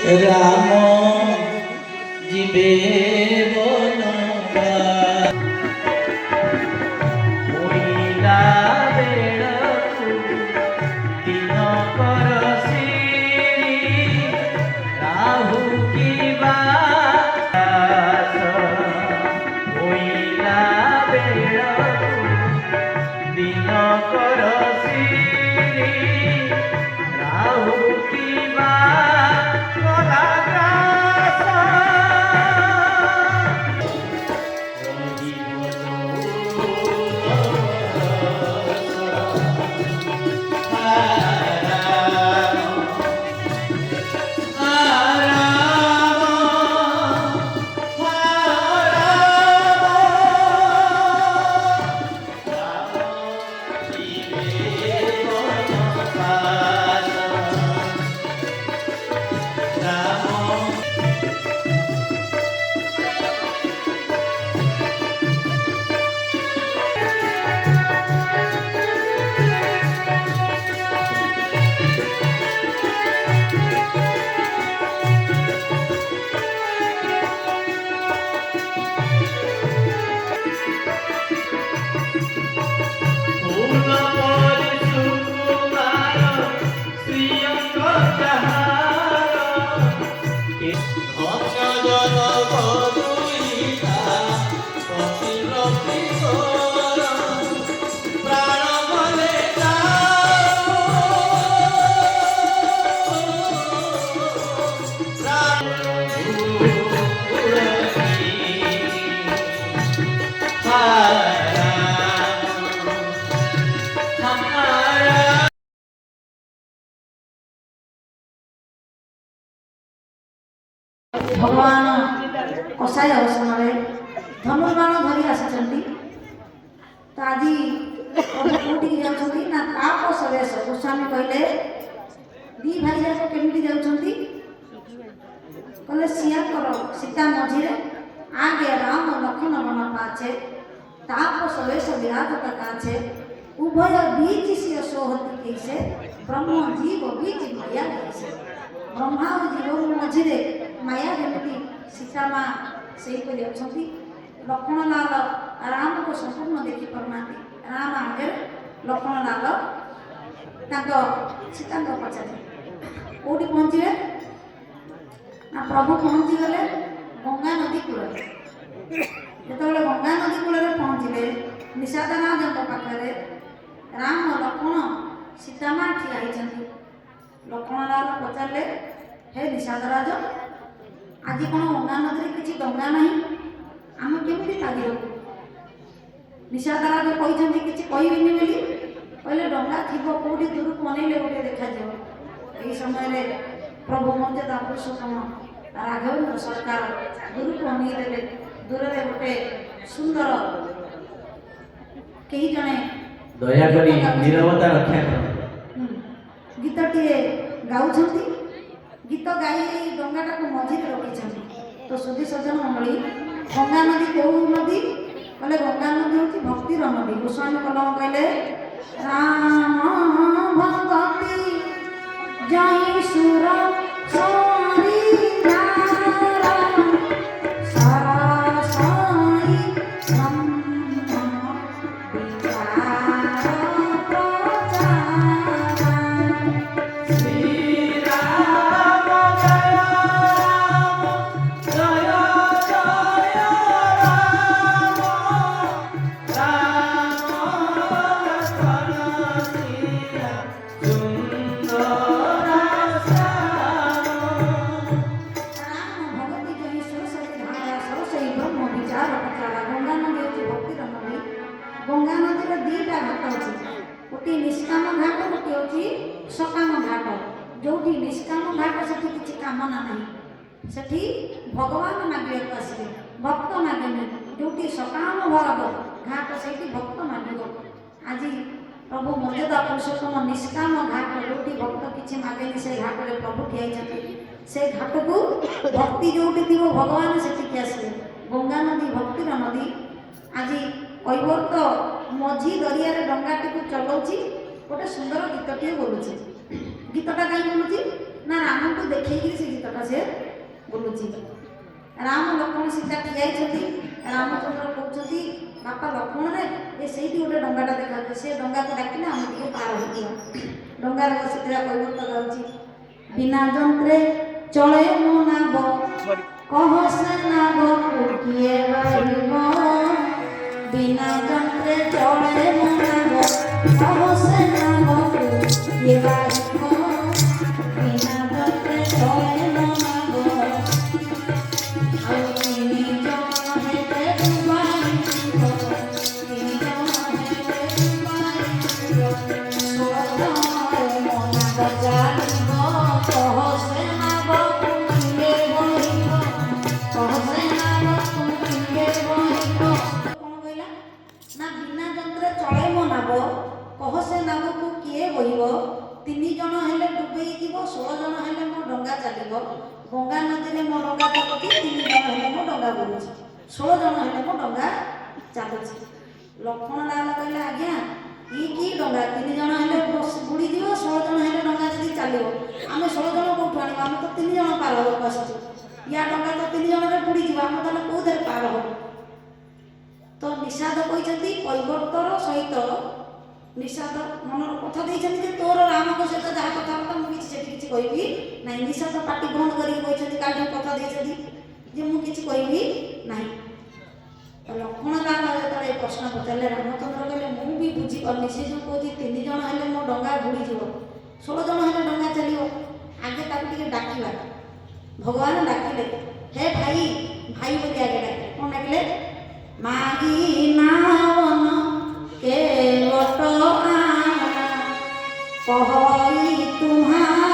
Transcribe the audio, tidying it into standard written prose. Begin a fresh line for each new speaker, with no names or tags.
राम जीवे बनवास मोइला बेळकु दिनकर श्री राहु की बास मोइला बेळकु दिनकर श्री राहु की
भगवान कसाई अवसर धनुर्बाण धरी आसी तो आज कौटी जाऊँगी ना तापस वेश गोस्वामी कहले दी भाई जाक केमती जाऊँगी कहले सियाकर सीता मझीरे आगे राम लक्ष्मण मन पाछे तापस वेश विराजता काछे उभय बीच सिय सोहती कैसे ब्रह्म जीव बीच माया कैसे ब्रह्मा और जीव मझीरे माया जमी सीता माँ से अच्छा लक्ष्मण लाल राम को संपूर्ण देखी पारना राम आगे लक्ष्मण लाल सीता पचारे कौटी पहुँचे ना प्रभु पहुँची गले गंगा नदी कूल जो गंगा नदी कूल पहुँचले निषादराज पाखे राम लक्ष्मण सीता माँ ठिया लक्ष्मण लाल पचारे हे निषादराज आज कौन गंगा नदी किसी डंगा ना आम केमी लगे निषादराज कहते किसी कहबी बोली कहले डंगा थी कौटी दूर को अनेले गोटे देखा यही समय प्रभु मर्यादा पुरुषोत्तम राघवेन्द्र सरकार दूर को अनेले दूर में गोटे सुंदर कई जने
दया करी नीरवता रक्षा कर
गीतटी गाउछंती गीत गाई डंगाटा को मझे रखी तो सुधी सज्जन मंडली गंगा नदी कौ नदी कहले गंगा नदी हूँ भक्तिर नदी गोस्वामी कलम कहले राम भगति जय सुर गंगा नदी दीटा घाट अच्छे गोटे निष्काम घाट गोटे हूँ सकाम घाट जो निष्काम घाट से किसी कामना ना से भगवान मागे आसवे भक्त मागे जो सकाम भाव घाट से भक्त मागे आज प्रभु मर्यादा पुरुषोत्तम निष्काम घाट जो भक्त किसी मागे से घाट में प्रभु ठिया से घाट को भक्ति जो थी भगवान से आसवे गंगा नदी भक्तिर नदी आज कैवर्त मझी दरिया डंगाटी को चलाऊँगी गोटे सुंदर गीतटे बोलुचे गीतटा कहीं बोलुची ନା ରାମଙ୍କୁ ଦେଖେଇକି ସେ ଗୀତଟା ସେ ବୋଲୁଛି। ରାମ ଲକ୍ଷ୍ମଣ ସୀତା ଠିଆ ହେଇଛନ୍ତି। ରାମଚନ୍ଦ୍ର କହୁଛନ୍ତି ବାପା ଲକ୍ଷ୍ମଣରେ ଏ ସେଇଠି ଗୋଟେ ଡଙ୍ଗାଟା ଦେଖାଯାଉଛି, ସେ ଡଙ୍ଗାକୁ ଡାକିଲେ ଆମେ ଟିକେ ପାର ହେଇଯିବା। ଡଙ୍ଗାରେ ବସିଥିବା କୈବର୍ତ୍ତ ଗାଉଛି ବିନା ଯନ୍ତ୍ରେ ଚଳେ ମୋ ନାବ କହ ସେ ନାବକୁ କିଏ ବାହିବ, ବିନା ଯନ୍ତ୍ରେ ଚଳେ ମୋ ନାବ କହ ସେ ନାବକୁ କିଏ ବାହିବ, ବିନା ଯନ୍ତ୍ରେ ଚଳେ ମୋ ନାବ ଆଉ ତିନି ଜଣ ହେଲେ ଡୁବାଇଯିବ, ତିନି ଜଣ ହେଲେ ଡୁବାଇଯିବ, ଷୋଳ ମୋ ନାବ ଚାଲିବ କହ ସେ ନାବକୁ କିଏ ବହିବ, କହ ସେ ନାବକୁ କିଏ ବହିବ। କ'ଣ କହିଲା ନା ବିନା ଯନ୍ତ୍ର ଚଳେ ମୋ ନାବ କହ ସେ ନାବକୁ କିଏ ବହିବ, ତିନି ଜଣ ହେଲେ ଡୁବେଇ ଯିବ, 16 ଜଣ ହେଲେ ମୋ ଡଙ୍ଗା ଚାଲିବ, ଗଙ୍ଗା ନଦୀରେ ମୋ ଡଙ୍ଗା ଚାଲୁଛି, ତିନି ଜଣ ହେଲେ ମୋ ଡଙ୍ଗା ବୁଲୁଛି, 16 ଜଣ ହେଲେ ମୋ ଡଙ୍ଗା ଚାଲୁଛି। ଲକ୍ଷ୍ମଣ ଲାଲ କହିଲେ ଆଜ୍ଞା କି ଡଙ୍ଗା, ତିନି ଜଣ ହେଲେ ବୁଡ଼ିଯିବ, 16 ଜଣ ହେଲେ ଡଙ୍ଗା ଯଦି ଚାଲିବ, ଆମେ 16 ଜଣ କୋଉଠୁ ଆଣିବା, ଆମେ ତ 3 ଜଣ ପାର ହବାକୁ ଆସିଛୁ, ୟା ଡଙ୍ଗା ତ 3 ଜଣରେ ବୁଡ଼ିଯିବ, ଆମେ ତାହେଲେ କୋଉଥିରେ ପାର ହବ। ତ ନିଷାଦ କହିଛନ୍ତି କୈବର୍ତ୍ତର ସହିତ ନିଷାଦ ମନର କଥା ଦେଇଛନ୍ତି ଯେ ତୋର ରାମଙ୍କ ସହିତ ଯାହା କଥାବାର୍ତ୍ତା ମୁଁ କିଛି ସେଠି କିଛି କହିବି ନାହିଁ। ନିଷାଦ ପାଟି ବନ୍ଦ କରିକି କହିଛନ୍ତି, କାଲି କଥା ଦେଇଛନ୍ତି ଯେ ମୁଁ କିଛି କହିବି ନାହିଁ। ତ ଲକ୍ଷ୍ମଣ ରାମ ଯେତେବେଳେ ଏ ପ୍ରଶ୍ନ ପଚାରିଲେ ରାମଚନ୍ଦ୍ର କହିଲେ ମୁଁ ବି ବୁଝିପାରୁନି, ସେ ଯେଉଁ କହୁଛି 3 ଜଣ ହେଲେ ମୋ ଡଙ୍ଗା ବୁଡ଼ିଯିବ, 16 ଜଣ ହେଲେ ଡଙ୍ଗା ଚାଲିବ, ଆଗେ ତାକୁ ଟିକେ ଡାକିବା। ଭଗବାନ ଡାକିଲେ ହେ ଭାଇ, ଭାଇ ବୋଲି ଆଗେ ଡାକିଲେ। କ'ଣ ଡାକିଲେ? ମାଗି ନାବନ କେ ବଟ କହଇ ତୁମ୍ହା